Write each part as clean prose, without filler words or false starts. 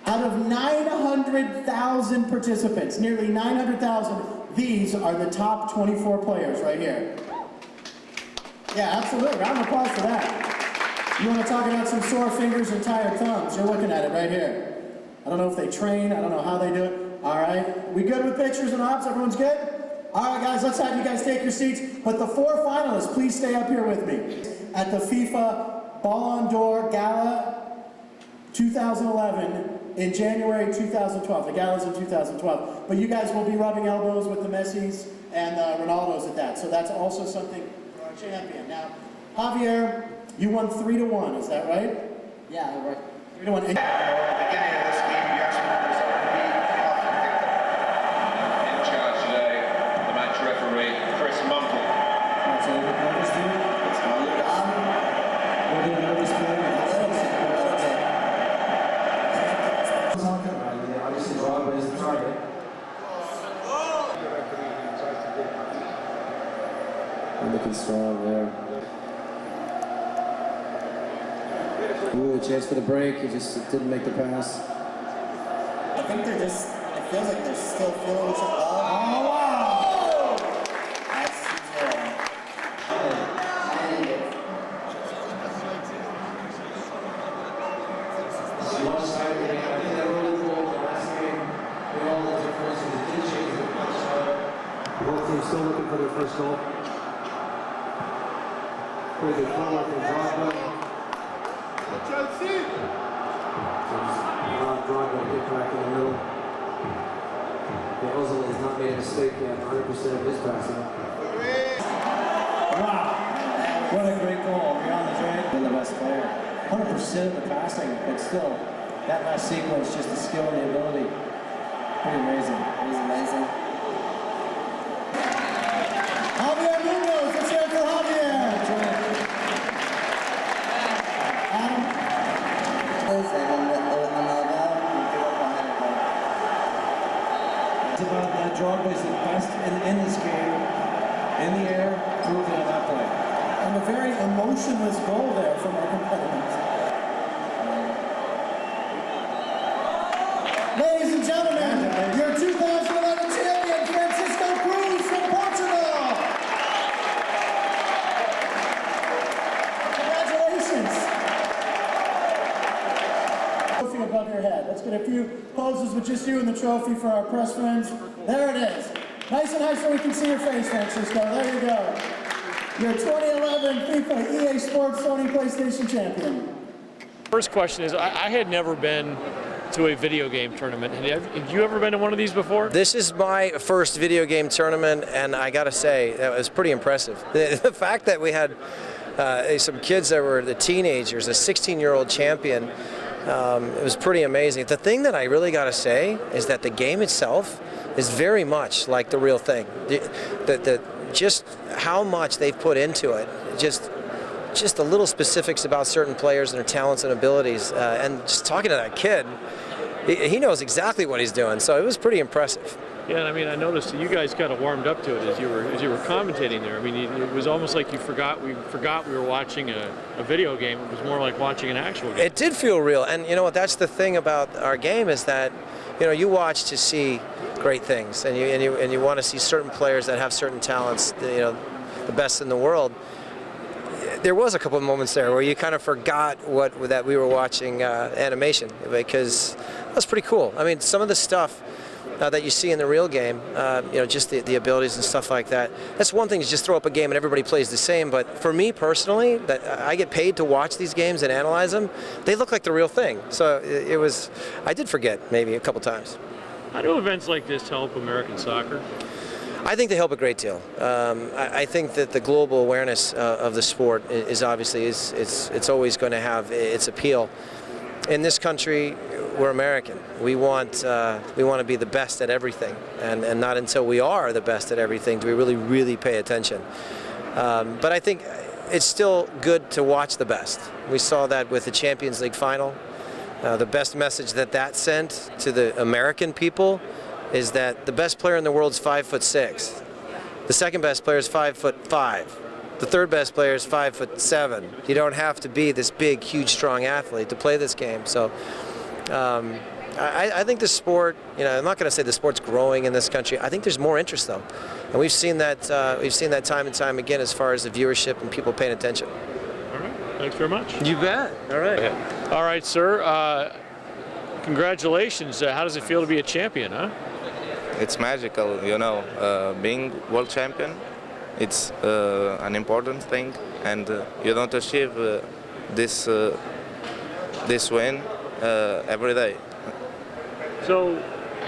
Out of 900,000 participants, nearly 900,000, these are the top 24 players right here. Yeah, absolutely. Round of applause for that. You want to talk about some sore fingers and tired thumbs? You're looking at it right here. I don't know if they train. I don't know how they do it. All right. We good with pictures and ops? Everyone's good? All right, guys, let's have you guys take your seats. But the 4 finalists, please stay up here with me. At the FIFA Ballon d'Or Gala 2011, in January 2012. The gala's in 2012. But you guys will be rubbing elbows with the Messis and Ronaldos at that. So that's also something for our champion. Now, Javier, you won 3-1, is that right? Yeah, right. 3-1. And beginning of this game, you guys remember in charge today, the match referee, Chris Mumple. That's a little bit nervous, dude. It's a little bit nervous, dude. Obviously, Drogba is the target. They're looking strong there. Ooh, chance for the break. He just didn't make the pass. I think they're just, it feels like they're still feeling each other. oh, wow! That's 2-0. Both teams still looking for their first goal. Pretty good footwork from Drogba. Drogba get crack in the middle. Ozil has not made a mistake yet. 100% of his passing. Wow! What a great goal. Beyond the drain. Been the best player. 100% of the passing, but still, that last sequence, just the skill and the ability. Pretty amazing. It was amazing. Javier Munoz, let's hear it for Javier! Adam? It's about that Drogba is the best in this game, in the air, proved it on that play. And a very emotionless goal there from our competitors. Ladies and gentlemen, your 2011 champion, Francisco Cruz from Portugal! Congratulations! Trophy above your head. Let's get a few poses with just you and the trophy for our press friends. There it is. Nice and high so we can see your face, Francisco. There you go. Your 2011 FIFA EA Sports Sony PlayStation champion. First question is, I had never been to a video game tournament. Have you ever been to one of these before? This is my first video game tournament, and I gotta say, that was pretty impressive. The fact that we had some kids that were the teenagers, a 16-year-old champion, it was pretty amazing. The thing that I really gotta say is that the game itself is very much like the real thing. Just how much they've put into it, just the little specifics about certain players and their talents and abilities, and just talking to that kid, he knows exactly what he's doing, so it was pretty impressive. Yeah, and I mean, I noticed that you guys kind of warmed up to it as you were commentating there. I mean, it was almost like we forgot we were watching a video game. It was more like watching an actual game. It did feel real, and you know what? That's the thing about our game is that, you know, you watch to see great things, and you want to see certain players that have certain talents, you know, the best in the world. There was a couple of moments there where you kind of forgot that we were watching animation, because that's pretty cool. I mean, some of the stuff that you see in the real game, you know, just the abilities and stuff like that. That's one thing to just throw up a game and everybody plays the same, but for me personally, that I get paid to watch these games and analyze them, they look like the real thing. So I did forget maybe a couple times. How do events like this help American soccer? I think they help a great deal. I think that the global awareness of the sport is obviously it's always going to have its appeal. In this country, we're American. We want to be the best at everything, and not until we are the best at everything do we really pay attention. But I think it's still good to watch the best. We saw that with the Champions League final. The best message that sent to the American people is that the best player in the world is 5'6". The second best player is 5'5". The third best player is 5'7". You don't have to be this big, huge, strong athlete to play this game. So I think the sport, I'm not going to say the sport's growing in this country. I think there's more interest though, and we've seen that time and time again as far as the viewership and people paying attention. All right. Thanks very much. You bet. All right. Yeah. All right, sir. Congratulations. How does it feel to be a champion, huh? It's magical, being world champion. It's an important thing, and you don't achieve this win every day. So,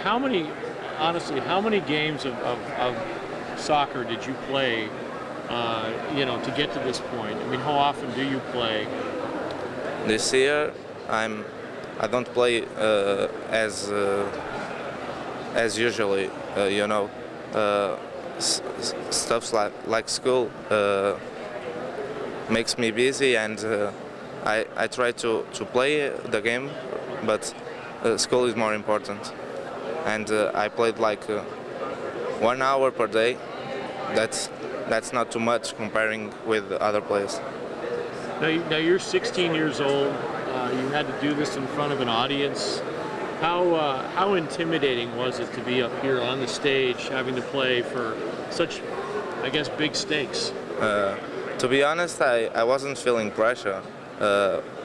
how many games of soccer did you play, to get to this point? I mean, how often do you play? This year, I don't play as usually, stuff like school makes me busy, and I try to play the game, but school is more important. And I played like 1 hour per day. That's not too much comparing with other players. Now you're 16 years old. You had to do this in front of an audience. How intimidating was it to be up here on the stage, having to play for such, I guess, big stakes? To be honest, I wasn't feeling pressure.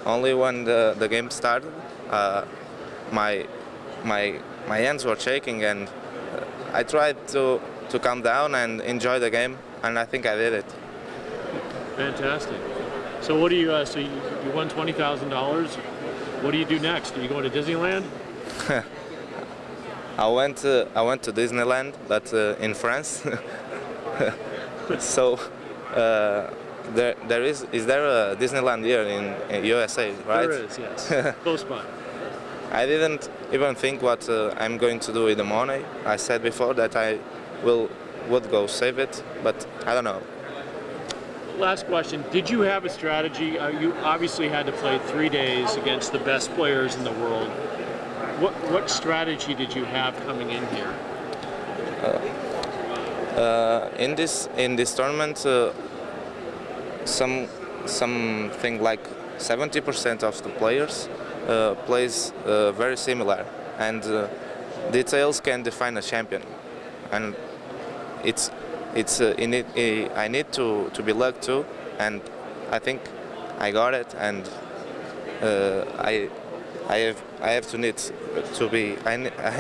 Only when the game started, my hands were shaking, and I tried to calm down and enjoy the game, and I think I did it. Fantastic. So what do you? So you won $20,000. What do you do next? Are you going to Disneyland? I went to Disneyland, but in France. So is there a Disneyland here in USA, right? There is, yes. Close by. I didn't even think what I'm going to do with the money. I said before that I would go save it, but I don't know. Last question. Did you have a strategy? You obviously had to play 3 days against the best players in the world. What strategy did you have coming in here? In this tournament, something like 70% of the players plays very similar, and details can define a champion. And I need to be lucky too, and I think I got it, and I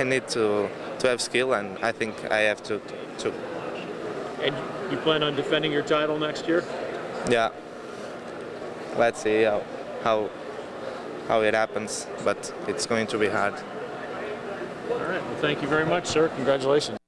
need to have skill, and I think I have to. And you plan on defending your title next year? Yeah. Let's see how it happens, but it's going to be hard. All right. Well, thank you very much, sir. Congratulations.